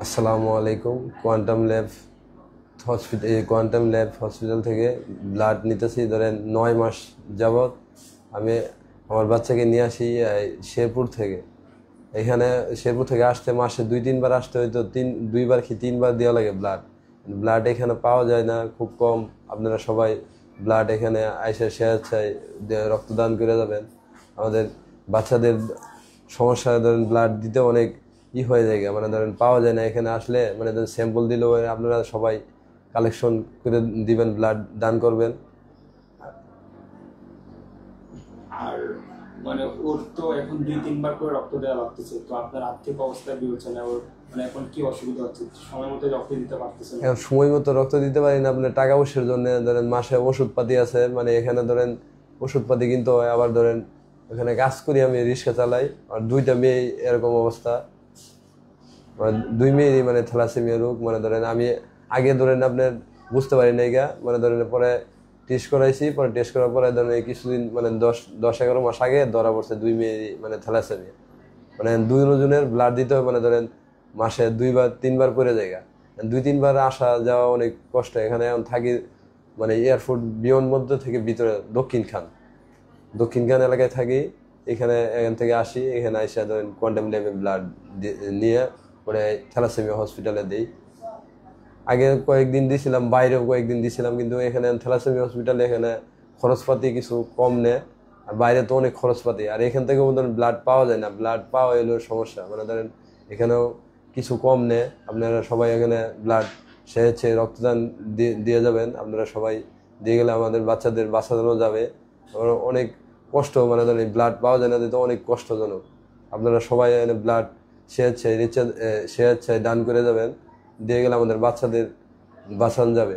আসসালামু আলাইকুম। Quantum lab hospital থেকে ব্লাড নিতেছি ধরেন 9 মাস যাবৎ। আমি আমার বাচ্চাকে নিয়ে আসি শেরপুর থেকে। এখানে শেরপুর থেকে আসতে মাসে 2-3 বার আসতে হয়তো 2বার কি 3বার দেওয়া লাগে ব্লাড। ব্লাড এখানে পাওয়া যায় না, খুব কম। আপনারা সবাই ব্লাড এখানে আইসা স্বেচ্ছায় রক্তদান করে যাবেন। আমাদের বাচ্চাদের সমস্যা ধরেন ব্লাড দিতে অনেক হয়ে যায়, মানে ধরেন পাওয়া যায় না। এখানে আসলে মানে ধরেন স্যাম্পল দিলেও আপনারা সবাই কালেকশন করে দিবেন, ব্লাড দান করবেন। আর মানে ওর তো এখন 2-3 বার করে রক্ত দেওয়া লাগতেছে, তো আপনার আর্থিক অবস্থা বিবেচনায় ওর মানে এখন কি অসুবিধা হচ্ছে, সময় মতো রক্ত দিতে পারতেছে না? এখন সময় মতো রক্ত দিতে পারি না, আপনার টাকা পয়সার জন্য ধরেন মাসে ওষুধপাতি আছে, মানে এখানে ধরেন ওষুধপাতি কিনতে হয়। আবার ধরেন এখানে কাজ করি, আমি রিক্সা চালাই, আর 2টা মেয়ে এরকম অবস্থা। মানে 2 মেয়েরই মানে থ্যালাসেমিয়া রোগ। মানে ধরেন আমি আগে ধরেন আপনার বুঝতে পারি নাই গা, মানে ধরেন পরে টেস্ট করাইছি, পরে টেস্ট করার পরে ধরেন এই কিছুদিন মানে 10-11 মাস আগে ধরা পড়ছে 2 মেয়েরই মানে থ্যালাসেমিয়া। মানে 2 জনের ব্লাড দিতে হয়, মানে ধরেন মাসে 2-3বার করে জায়গা, 2-3বার আসা যাওয়া অনেক কষ্ট। এখানে এখন থাকি মানে এয়ারপোর্ট বিমানবন্দর থেকে ভিতরে দক্ষিণখান এলাকায় থাকি। এখান থেকে আসি, এখানে আইসা ধরেন কোয়ান্টাম ল্যাবে ব্লাড নিয়ে পরে থ্যালাসেমিয়া হসপিটালে দিই। আগে কয়েকদিন দিছিলাম, বাইরেও কয়েকদিন দিছিলাম, কিন্তু এখানে থ্যালাসেমিয়া হসপিটালে এখানে খরচপাতি কিছু কম নেয়। আর বাইরে তো অনেক খরচপাতি, আর এখান থেকেও ধরেন ব্লাড পাওয়া যায় না, ব্লাড পাওয়া এলো সমস্যা। মানে ধরেন এখানেও কিছু কম নেয়। আপনারা সবাই এখানে ব্লাড স্বেচ্ছায় রক্তদান দিয়ে যাবেন। আপনারা সবাই দিয়ে গেলে আমাদের বাচ্চাদের বাঁচানো যাবে। অনেক কষ্ট, মানে ধরেন ব্লাড পাওয়া যায় না, দিতে অনেক কষ্টজনক। আপনারা সবাই এখানে ব্লাড স্বেচ্ছায় দান করে যাবেন, দিয়ে গেলে আমাদের বাচ্চাদের বাঁচানো যাবে।